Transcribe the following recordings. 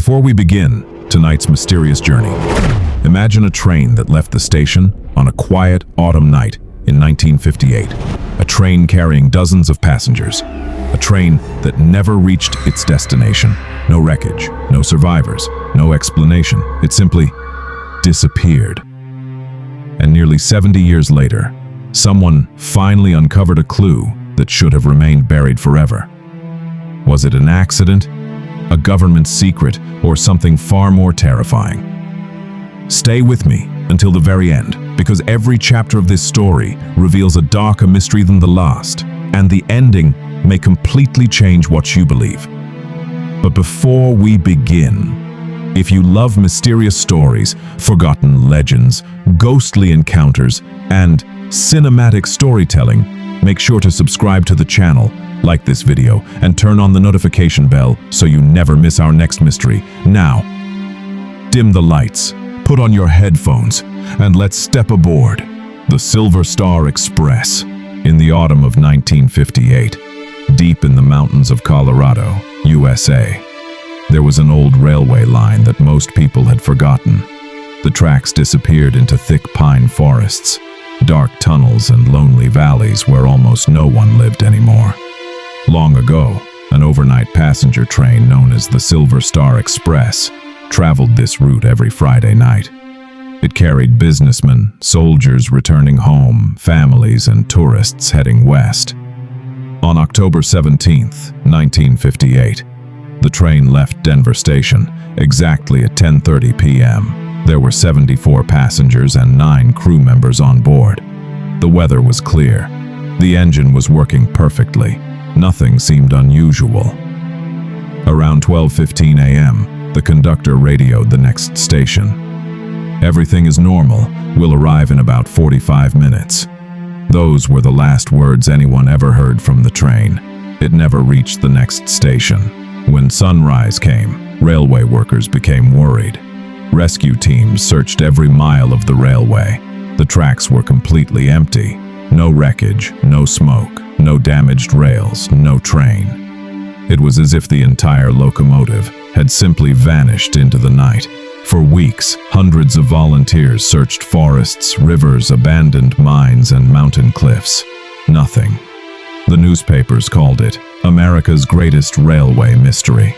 Before we begin tonight's mysterious journey, imagine a train that left the station on a quiet autumn night in 1958. A train carrying dozens of passengers. A train that never reached its destination. No wreckage, no survivors, no explanation. It simply disappeared. And nearly 70 years later, someone finally uncovered a clue that should have remained buried forever. Was it an accident, a government secret, or something far more terrifying? Stay with me until the very end, because every chapter of this story reveals a darker mystery than the last, and the ending may completely change what you believe. But before we begin, if you love mysterious stories, forgotten legends, ghostly encounters, and cinematic storytelling, make sure to subscribe to the channel, like this video, and turn on the notification bell so you never miss our next mystery. Now, dim the lights, put on your headphones, and let's step aboard the Silver Star Express. In the autumn of 1958, deep in the mountains of Colorado, USA, there was an old railway line that most people had forgotten. The tracks disappeared into thick pine forests, dark tunnels, and lonely valleys where almost no one lived anymore. Long ago, an overnight passenger train known as the Silver Star Express traveled this route every Friday night. It carried businessmen, soldiers returning home, families, and tourists heading west. On October 17, 1958, the train left Denver Station exactly at 10:30 p.m. There were 74 passengers and 9 crew members on board. The weather was clear. The engine was working perfectly. Nothing seemed unusual. Around 12:15 a.m., the conductor radioed the next station. "Everything is normal. We'll arrive in about 45 minutes." Those were the last words anyone ever heard from the train. It never reached the next station. When sunrise came, railway workers became worried. Rescue teams searched every mile of the railway. The tracks were completely empty. No wreckage, no smoke, no damaged rails, no train. It was as if the entire locomotive had simply vanished into the night. For weeks, hundreds of volunteers searched forests, rivers, abandoned mines, and mountain cliffs. Nothing. The newspapers called it America's greatest railway mystery.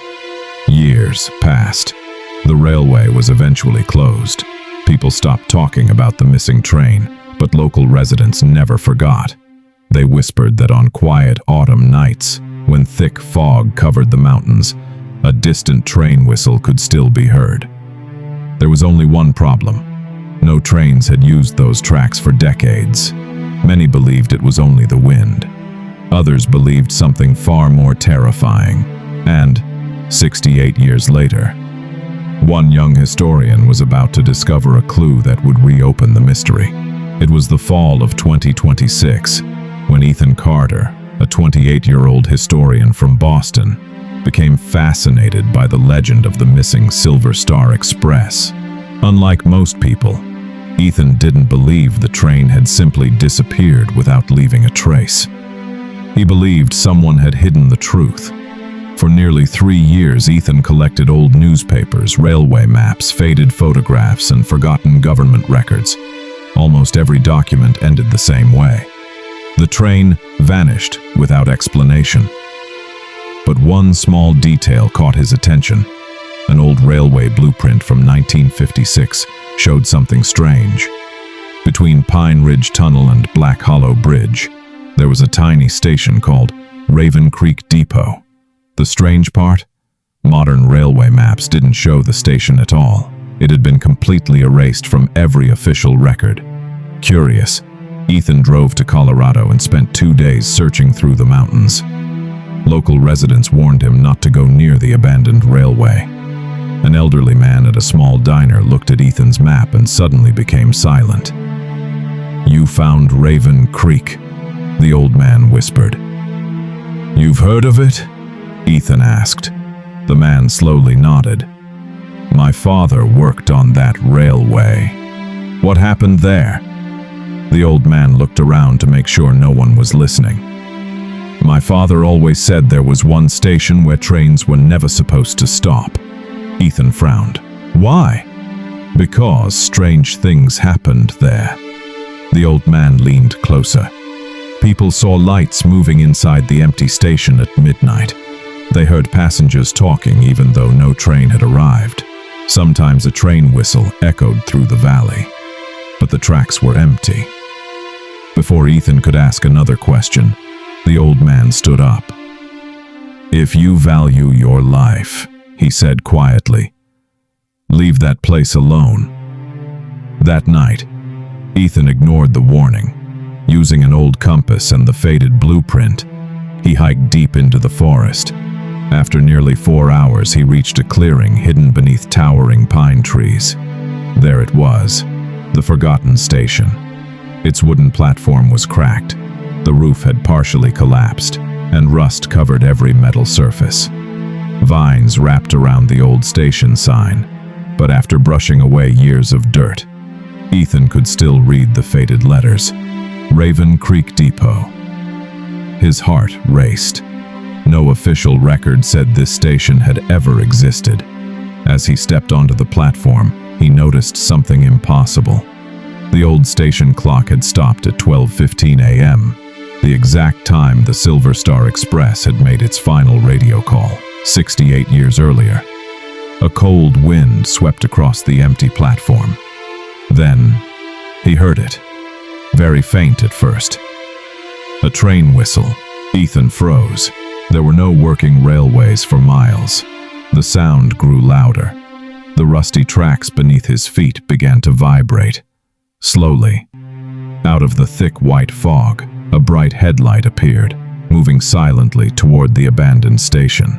Years passed. The railway was eventually closed. People stopped talking about the missing train, but local residents never forgot. They whispered that on quiet autumn nights, when thick fog covered the mountains, a distant train whistle could still be heard. There was only one problem. No trains had used those tracks for decades. Many believed it was only the wind. Others believed something far more terrifying. And 68 years later, one young historian was about to discover a clue that would reopen the mystery. It was the fall of 2026, when Ethan Carter, a 28-year-old historian from Boston, became fascinated by the legend of the missing Silver Star Express. Unlike most people, Ethan didn't believe the train had simply disappeared without leaving a trace. He believed someone had hidden the truth. For nearly 3 years, Ethan collected old newspapers, railway maps, faded photographs, and forgotten government records. Almost every document ended the same way. The train vanished without explanation. But one small detail caught his attention. An old railway blueprint from 1956 showed something strange. Between Pine Ridge Tunnel and Black Hollow Bridge, there was a tiny station called Raven Creek Depot. The strange part? Modern railway maps didn't show the station at all. It had been completely erased from every official record. Curious, Ethan drove to Colorado and spent 2 days searching through the mountains. Local residents warned him not to go near the abandoned railway. An elderly man at a small diner looked at Ethan's map and suddenly became silent. "You found Raven Creek," the old man whispered. "You've heard of it?" Ethan asked. The man slowly nodded. "My father worked on that railway." "What happened there?" The old man looked around to make sure no one was listening. "My father always said there was one station where trains were never supposed to stop. Ethan frowned. Why? Because strange things happened there. The old man leaned closer. People saw lights moving inside the empty station at midnight. They heard passengers talking even though no train had arrived. Sometimes a train whistle echoed through the valley. But the tracks were empty. Before Ethan could ask another question, the old man stood up. "If you value your life," he said quietly, "leave that place alone." That night, Ethan ignored the warning. Using an old compass and the faded blueprint, he hiked deep into the forest. After nearly 4 hours, he reached a clearing hidden beneath towering pine trees. There it was, the forgotten station. Its wooden platform was cracked, the roof had partially collapsed, and rust covered every metal surface. Vines wrapped around the old station sign, but after brushing away years of dirt, Ethan could still read the faded letters. Raven Creek Depot. His heart raced. No official record said this station had ever existed. As he stepped onto the platform, he noticed something impossible. The old station clock had stopped at 12:15 a.m., the exact time the Silver Star Express had made its final radio call, 68 years earlier. A cold wind swept across the empty platform. Then, he heard it. Very faint at first. A train whistle. Ethan froze. There were no working railways for miles. The sound grew louder. The rusty tracks beneath his feet began to vibrate. Slowly, out of the thick white fog, a bright headlight appeared, moving silently toward the abandoned station.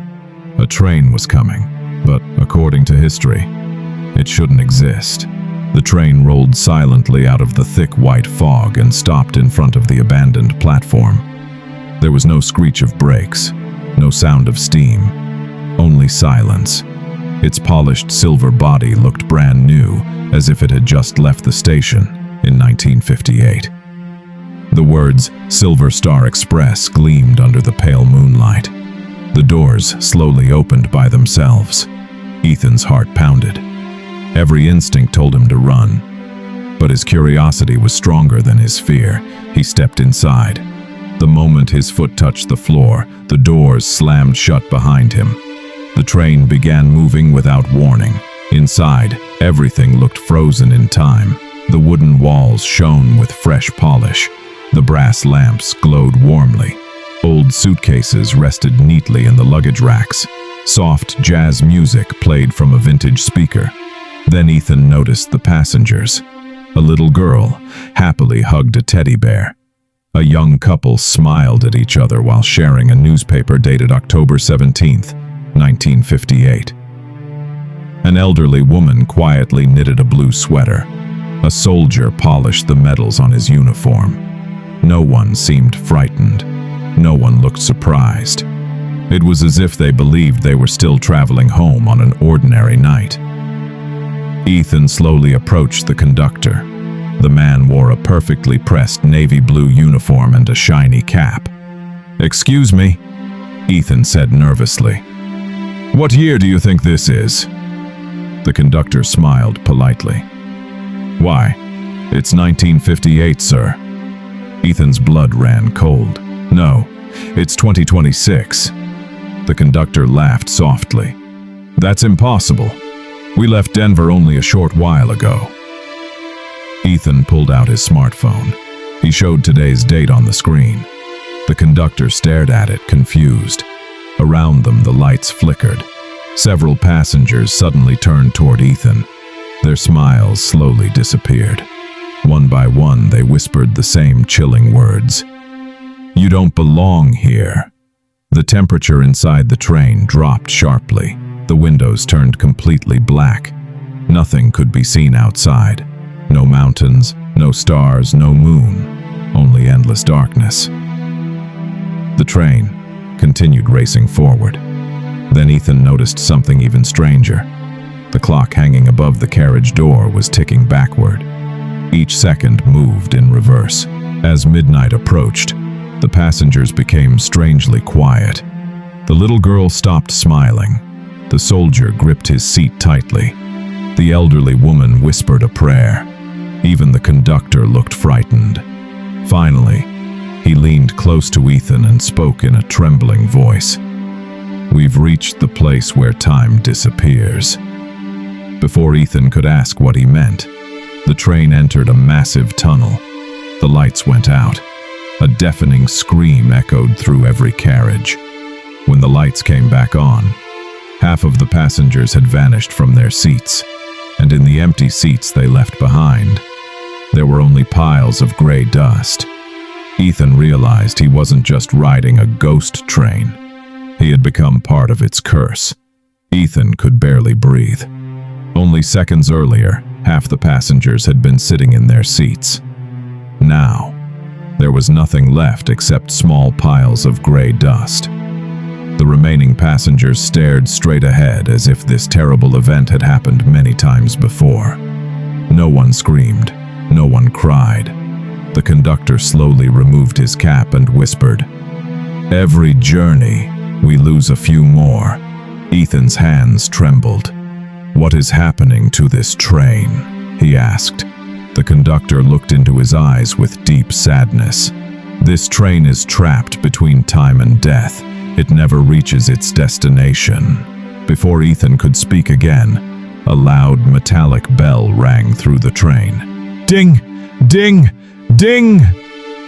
A train was coming, but according to history, it shouldn't exist. The train rolled silently out of the thick white fog and stopped in front of the abandoned platform. There was no screech of brakes, no sound of steam, only silence. Its polished silver body looked brand new, as if it had just left the station in 1958. The words Silver Star Express gleamed under the pale moonlight. The doors slowly opened by themselves. Ethan's heart pounded. Every instinct told him to run, but his curiosity was stronger than his fear. He stepped inside. The moment his foot touched the floor, the doors slammed shut behind him. The train began moving without warning. Inside, everything looked frozen in time. The wooden walls shone with fresh polish. The brass lamps glowed warmly. Old suitcases rested neatly in the luggage racks. Soft jazz music played from a vintage speaker. Then Ethan noticed the passengers. A little girl happily hugged a teddy bear. A young couple smiled at each other while sharing a newspaper dated October 17th, 1958. An elderly woman quietly knitted a blue sweater. A soldier polished the medals on his uniform. No one seemed frightened. No one looked surprised. It was as if they believed they were still traveling home on an ordinary night. Ethan slowly approached the conductor. The man wore a perfectly pressed navy blue uniform and a shiny cap. "Excuse me," Ethan said nervously. "What year do you think this is?" The conductor smiled politely. "Why, it's 1958, sir." Ethan's blood ran cold. "No, it's 2026. The conductor laughed softly. "That's impossible. We left Denver only a short while ago." Ethan pulled out his smartphone. He showed today's date on the screen. The conductor stared at it, confused. Around them, the lights flickered. Several passengers suddenly turned toward Ethan. Their smiles slowly disappeared. One by one, they whispered the same chilling words. "You don't belong here." The temperature inside the train dropped sharply. The windows turned completely black. Nothing could be seen outside. No mountains, no stars, no moon, only endless darkness. The train continued racing forward. Then Ethan noticed something even stranger. The clock hanging above the carriage door was ticking backward. Each second moved in reverse. As midnight approached, the passengers became strangely quiet. The little girl stopped smiling. The soldier gripped his seat tightly. The elderly woman whispered a prayer. Even the conductor looked frightened. Finally, he leaned close to Ethan and spoke in a trembling voice. "We've reached the place where time disappears." Before Ethan could ask what he meant, the train entered a massive tunnel. The lights went out. A deafening scream echoed through every carriage. When the lights came back on, half of the passengers had vanished from their seats, and in the empty seats they left behind, there were only piles of gray dust. Ethan realized he wasn't just riding a ghost train. He had become part of its curse. Ethan could barely breathe. Only seconds earlier, half the passengers had been sitting in their seats. Now, there was nothing left except small piles of gray dust. The remaining passengers stared straight ahead as if this terrible event had happened many times before. No one screamed. No one cried. The conductor slowly removed his cap and whispered, "Every journey, we lose a few more." Ethan's hands trembled. "What is happening to this train?" he asked. The conductor looked into his eyes with deep sadness. "This train is trapped between time and death. It never reaches its destination." Before Ethan could speak again, a loud metallic bell rang through the train. Ding! Ding! Ding!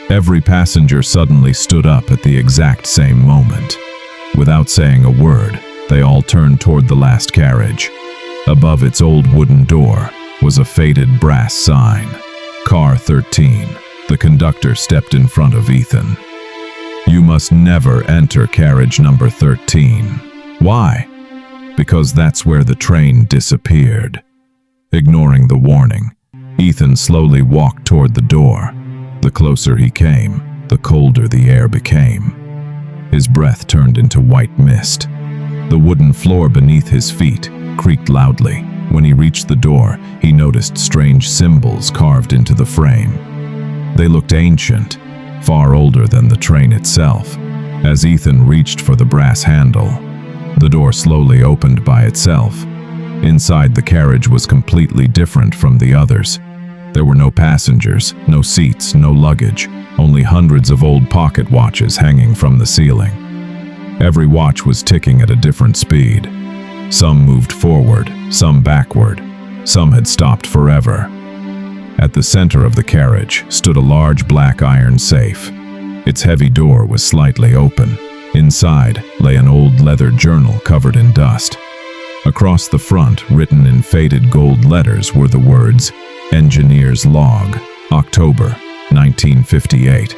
Every passenger suddenly stood up at the exact same moment. Without saying a word, they all turned toward the last carriage. Above its old wooden door was a faded brass sign. Car 13. The conductor stepped in front of Ethan. "You must never enter carriage number 13. Why? Because that's where the train disappeared. Ignoring the warning, Ethan slowly walked toward the door. The closer he came, the colder the air became. His breath turned into white mist. The wooden floor beneath his feet creaked loudly. When he reached the door, he noticed strange symbols carved into the frame. They looked ancient, far older than the train itself. As Ethan reached for the brass handle, the door slowly opened by itself. Inside, the carriage was completely different from the others. There were no passengers, no seats, no luggage, only hundreds of old pocket watches hanging from the ceiling. Every watch was ticking at a different speed. Some moved forward, some backward, some had stopped forever. At the center of the carriage stood a large black iron safe. Its heavy door was slightly open. Inside lay an old leather journal covered in dust. Across the front, written in faded gold letters, were the words, "Engineer's Log, October 1958.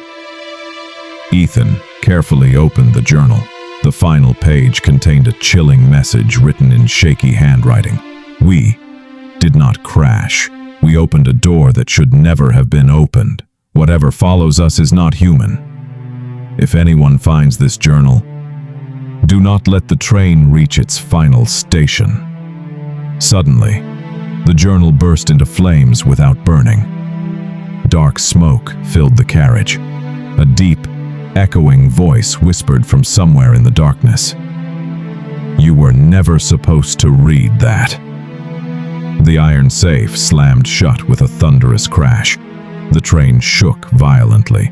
Ethan carefully opened the journal. The final page contained a chilling message written in shaky handwriting. "We did not crash. We opened a door that should never have been opened. Whatever follows us is not human. If anyone finds this journal, do not let the train reach its final station." Suddenly, the journal burst into flames without burning. Dark smoke filled the carriage. A deep, echoing voice whispered from somewhere in the darkness, "You were never supposed to read that." The iron safe slammed shut with a thunderous crash. The train shook violently.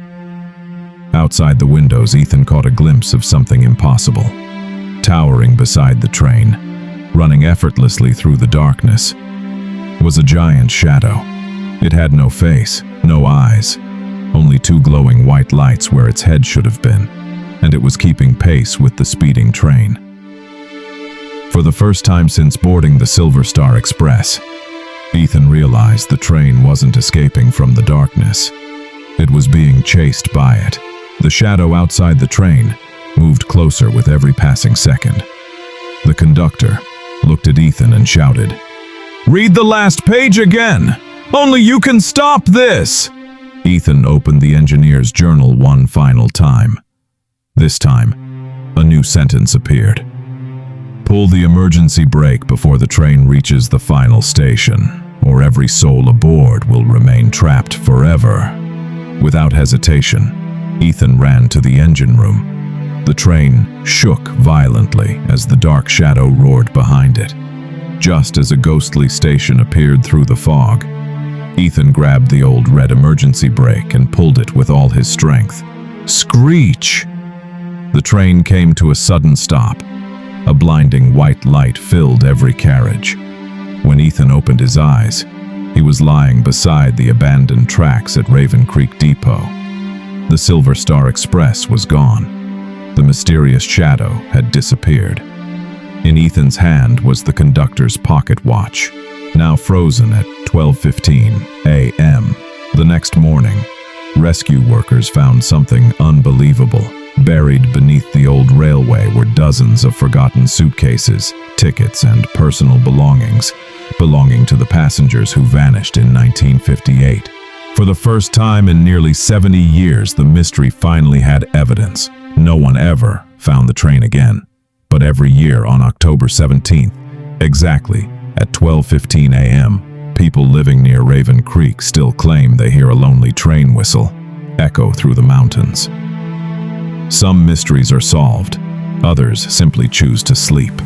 Outside the windows, Ethan caught a glimpse of something impossible. Towering beside the train, running effortlessly through the darkness, was a giant shadow. It had no face, no eyes, only two glowing white lights where its head should have been, and it was keeping pace with the speeding train. For the first time since boarding the Silver Star Express, Ethan realized the train wasn't escaping from the darkness. It was being chased by it. The shadow outside the train moved closer with every passing second. The conductor looked at Ethan and shouted, "Read the last page again! Only you can stop this!" Ethan opened the engineer's journal one final time. This time, a new sentence appeared. "Pull the emergency brake before the train reaches the final station, or every soul aboard will remain trapped forever." Without hesitation, Ethan ran to the engine room. The train shook violently as the dark shadow roared behind it. Just as a ghostly station appeared through the fog, Ethan grabbed the old red emergency brake and pulled it with all his strength. Screech! The train came to a sudden stop. A blinding white light filled every carriage. When Ethan opened his eyes, he was lying beside the abandoned tracks at Raven Creek Depot. The Silver Star Express was gone. The mysterious shadow had disappeared. In Ethan's hand was the conductor's pocket watch, now frozen at 12:15 a.m. The next morning, rescue workers found something unbelievable. Buried beneath the old railway were dozens of forgotten suitcases, tickets, and personal belongings to the passengers who vanished in 1958. For the first time in nearly 70 years, the mystery finally had evidence. No one ever found the train again. But every year on October 17th, exactly at 12:15 a.m., people living near Raven Creek still claim they hear a lonely train whistle echo through the mountains. Some mysteries are solved, others simply choose to sleep.